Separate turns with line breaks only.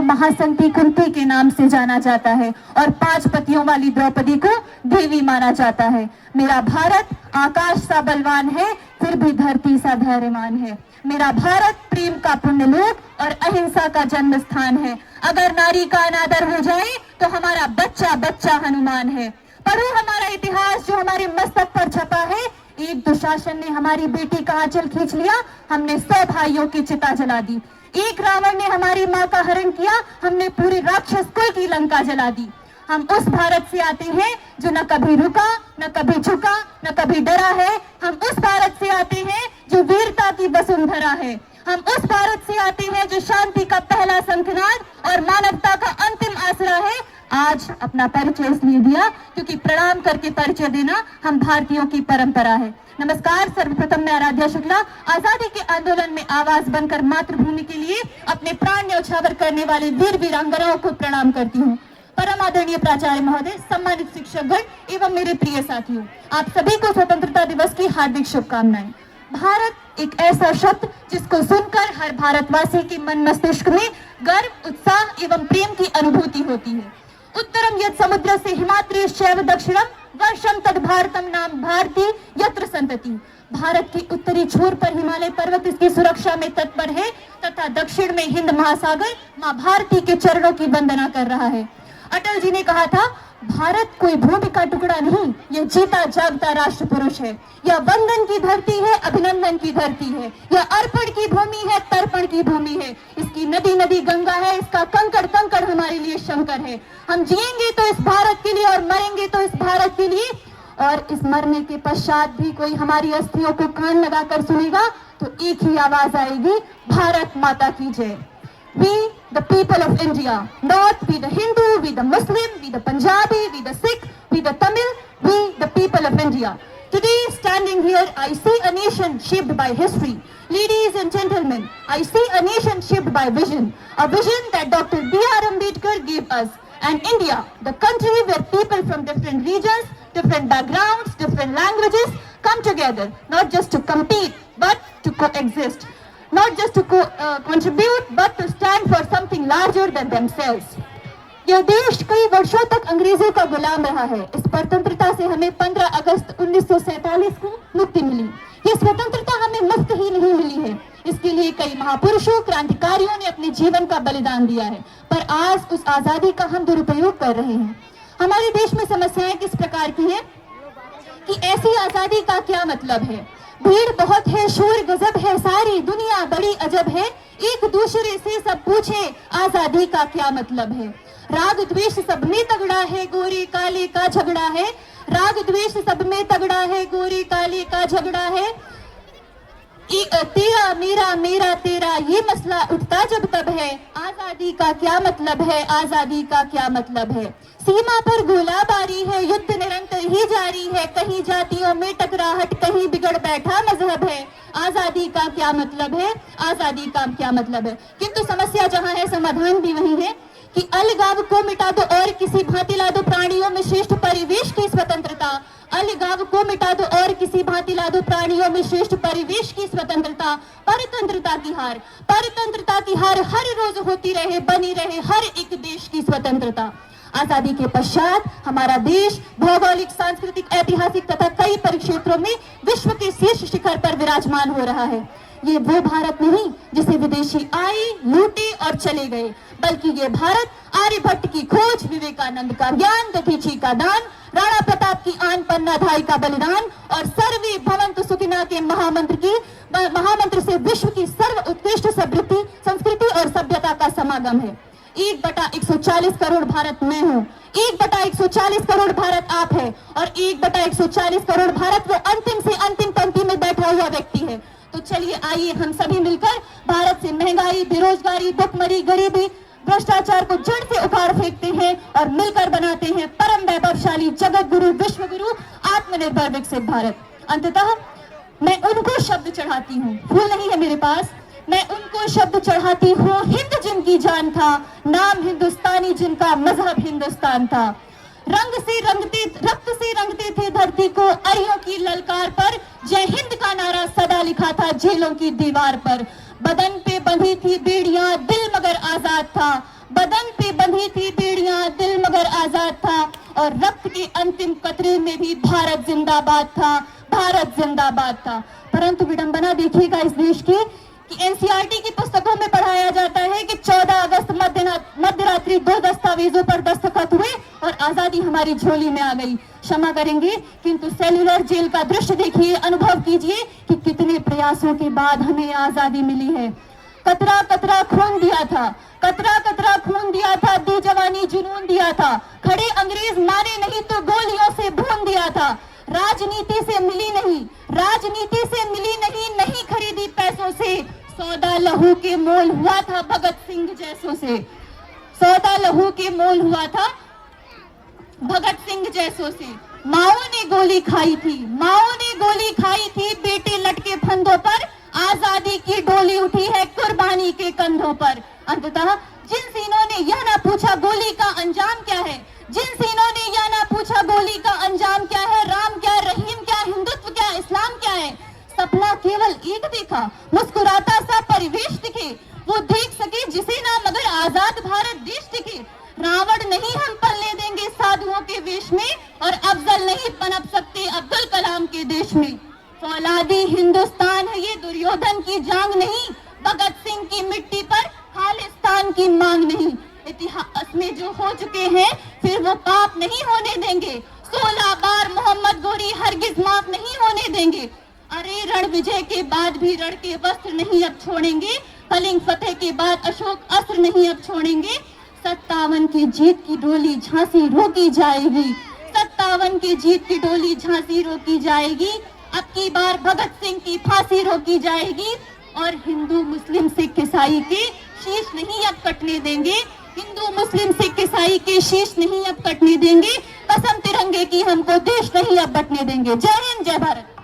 को महासंती कुंती के नाम से जाना जाता है और 5 पतियों वाली द्रौपदी को देवी माना जाता है। मेरा भारत आकाश सा बलवान है, फिर भी धरती सा धैर्यवान है। मेरा भारत प्रेम का पुण्य लोक और अहिंसा का जन्म स्थान है। अगर नारी का अनादर हो जाए तो हमारा बच्चा बच्चा हनुमान है। पढ़ो हमारा इतिहास जो हमारे मस्तक पर छपा है। एक दुशासन ने हमारी बेटी का आंचल खींच लिया, हमने 100 भाइयों की चिता जला दी। एक रावण ने हमारी माँ का हरण किया, हमने पूरे राक्षस कुल की लंका जला दी। हम उस भारत से आते हैं जो न कभी रुका, न कभी झुका, न कभी डरा है। हम उस भारत से आते हैं जो वीरता की वसुंधरा है। हम उस भारत से आते हैं जो शांति का पहला शंखनाद और मानवता का अंतिम आसरा है। आज अपना परिचय इसलिए दिया क्योंकि प्रणाम करके परिचय देना हम भारतीयों की परंपरा है। नमस्कार, सर्वप्रथम मैं आराध्या शुक्ला आजादी के आंदोलन में आवाज बनकर मातृभूमि के लिए अपने प्राण न्यौछावर करने वाले वीर वीरांगनाओं को प्रणाम करती हूँ। परम आदरणीय प्राचार्य महोदय, सम्मानित शिक्षकगण एवं मेरे प्रिय साथियों, आप सभी को स्वतंत्रता दिवस की हार्दिक शुभकामनाएं। भारत एक ऐसा शब्द जिसको सुनकर हर भारतवासी के मन मस्तिष्क में गर्व, उत्साह एवं प्रेम की अनुभूति होती है। उत्तरम यत् समुद्र से हिमाद्री शैव दक्षिणम वर्षम तद भारतम नाम भारती यत्र संतति। भारत की उत्तरी छोर पर हिमालय पर्वत इसकी सुरक्षा में तत्पर है तथा दक्षिण में हिंद महासागर मां भारती के चरणों की वंदना कर रहा है। अटल जी ने कहा था, भारत कोई भूमि का टुकड़ा नहीं, यह जीता जागता राष्ट्र पुरुष है। यह वंदन की धरती है, अभिनंदन की धरती है। यह अर्पण की भूमि है, तर्पण की भूमि है। इसकी नदी नदी गंगा है, इसका कंकड़ कंकड़ हमारे लिए शंकर है। हम जिएंगे तो इस भारत के लिए और मरेंगे तो इस भारत के लिए। और इस मरने के पश्चात भी कोई हमारी अस्थियों को कान लगाकर सुनेगा तो एक ही आवाज आएगी, भारत माता की जय। We, the people of India, not we the Hindu, we the Muslim, we the Punjabi, we the Sikh, we the Tamil, we the people of India. Today, standing here, I see a nation shaped by history. Ladies and gentlemen, I see a nation shaped by vision. A vision that Dr. B.R. Ambedkar gave us. And India, the country where people from different regions, different backgrounds, different languages come together, not just to compete, but to coexist. Not just to contribute, but to stand for something larger than themselves. यह देश कई वर्षों तक अंग्रेजों का गुलाम रहा है। इस स्वतंत्रता से हमें 15 अगस्त 1947 को मुक्ति मिली। ये स्वतंत्रता हमें मुफ्त ही नहीं मिली है, इसके लिए कई महापुरुषों, क्रांतिकारियों ने अपने जीवन का बलिदान दिया है। पर आज उस आजादी का हम दुरुपयोग कर रहे हैं। हमारे देश में समस्याएं किस प्रकार की है कि ऐसी आजादी का क्या मतलब है। भीड़ बहुत है, शोर गजब है, सारी दुनिया बड़ी अजब है। एक दूसरे से सब पूछे आजादी का क्या मतलब है। राग द्वेष सब में तगड़ा है, गोरे काले का झगड़ा है। राग द्वेष सब में तगड़ा है, गोरे काले का झगड़ा है। तेरा मेरा मेरा तेरा ये मसला उठता जब तब है। आजादी का क्या मतलब है, आजादी का क्या मतलब है। सीमा पर गोलाबारी है, युद्ध निरंतर ही जारी है। कहीं जातियों में टकराहट, कहीं बिगड़ बैठा मजहब है। आजादी का क्या मतलब है, आजादी का क्या मतलब है। किंतु समस्या जहाँ है समाधान भी वही है कि अलगाव को मिटा दो और किसी भांति ला दो प्राणियों में श्रेष्ठ परिवेश की स्वतंत्रता। अलगाव को मिटा दो और किसी भांति ला दो प्राणियों में श्रेष्ठ परिवेश की स्वतंत्रता। परतंत्रता की हार, परतंत्रता की हार हर रोज होती रहे, बनी रहे हर एक देश की स्वतंत्रता। आजादी के पश्चात हमारा देश भौगोलिक, सांस्कृतिक, ऐतिहासिक तथा कई परिक्षेत्रों में विश्व के शीर्ष शिखर पर विराजमान हो रहा है। ये वो भारत नहीं जिसे विदेशी आए, लूटे और चले गए, बल्कि ये भारत आर्यभट्ट की खोज, विवेकानंद का ज्ञान, दधीची का दान, राणा प्रताप की आन पन्ना धाई का बलिदान और सर्वे भवन्तु सुखिनः के महामंत्र से विश्व की सर्व उत्कृष्ट संस्कृति और सभ्यता का समागम है। 1/140 करोड़ भारत मैं हूँ, 1/140 करोड़ भारत आप है और 1/140 करोड़ भारत वो अंतिम से अंतिम पंक्ति में बैठा हुआ व्यक्ति है। तो चलिए आइए हम सभी मिलकर भारत से महंगाई, बेरोजगारी, भुखमरी, गरीबी, भ्रष्टाचार को जड़ से उखाड़ फेंकते हैं और मिलकर बनाते हैं परम वैभवशाली, जगत गुरु, विश्व गुरु, आत्मनिर्भर विकसित भारत। अंततः मैं उनको शब्द चढ़ाती हूँ, फूल नहीं है मेरे पास, मैं उनको शब्द चढ़ाती हूँ। हिंद जिनकी जान था, नाम हिंदुस्तानी जिनका मजहब हिंदुस्तान था। रंग से रंगते, रक्त से रंगते थे धरती को, अरियों की ललकार पर जय हिंद का नारा सदा लिखा था जेलों की दीवार पर। बदन पे बंधी थी बेड़ियां दिल मगर आजाद था, बदन पे बंधी थी बेड़ियां दिल मगर आजाद था, और रक्त के अंतिम कतरे में भी भारत जिंदाबाद था, भारत जिंदाबाद था। परंतु विडंबना देखिएगा इस देश की कि एनसीईआरटी की पुस्तकों में पढ़ाया जाता है कि 14 अगस्त मध्यरात्रि 2 दस्तावेजों पर दस्तखत हुए और आजादी हमारी झोली में आ गई। क्षमा करेंगे, किंतु सेल्युलर जेल का दृश्य देखिए, अनुभव कीजिए कि कितने प्रयासों के बाद हमें आजादी मिली है। कतरा कतरा खून दिया था, कतरा कतरा खून दिया था, दी जवानी जुनून दिया था, खड़े अंग्रेज मारे नहीं तो गोलियों से भून दिया था। राजनीति से मिली नहीं, राजनीति से मिली नहीं, नहीं खरीदी पैसों से, सौदा लहू के मोल हुआ था भगत सिंह जैसों से, सौदा लहू के मोल हुआ था भगत सिंह जैसों से। माओ ने गोली खाई थी, माओ ने गोली खाई थी, बेटे लटके फंदों पर, आजादी की डोली उठी है कुर्बानी के कंधों पर। अंततः जिन सीनों ने यह ना पूछा गोली का अंजाम क्या है, जिन सीनों ने यह ना पूछा गोली का अंजाम क्या है, राम क्या, रहीम क्या, हिंदुत्व क्या, इस्लाम क्या है, सपना केवल एक देखा, मुस्कुराता सा परिवेश दिखे, वो देख सके जिसे ना मगर आजाद भारत देश दिखे। रावण नहीं हम पलने देंगे साधुओं के वेश में, और अफजल नहीं पनप सकते अब्दुल कलाम के देश में। फौलादी हिंदुस्तान है ये, दुर्योधन की जांग नहीं, भगत सिंह की मिट्टी पर खालिस्तान की मांग नहीं। इतिहास में जो हो चुके हैं फिर वो पाप नहीं होने देंगे, 16 बार मोहम्मद गोरी हरगिज माफ नहीं होने देंगे। अरे रण विजय के बाद भी रण के वस्त्र नहीं अब छोड़ेंगे, कलिंग फतेह के बाद अशोक अस्त्र नहीं अब छोड़ेंगे। 57 की जीत की डोली झांसी रोकी जाएगी, 57 की जीत की डोली झांसी रोकी जाएगी। अब की बार भगत सिंह की फांसी रोकी जाएगी, और हिंदू मुस्लिम सिख ईसाई के शीश नहीं अब कटने देंगे, हिंदू मुस्लिम सिख ईसाई के शीश नहीं अब कटने देंगे। कसम तिरंगे की हमको देश नहीं अब बटने देंगे। जय हिंद, जय भारत।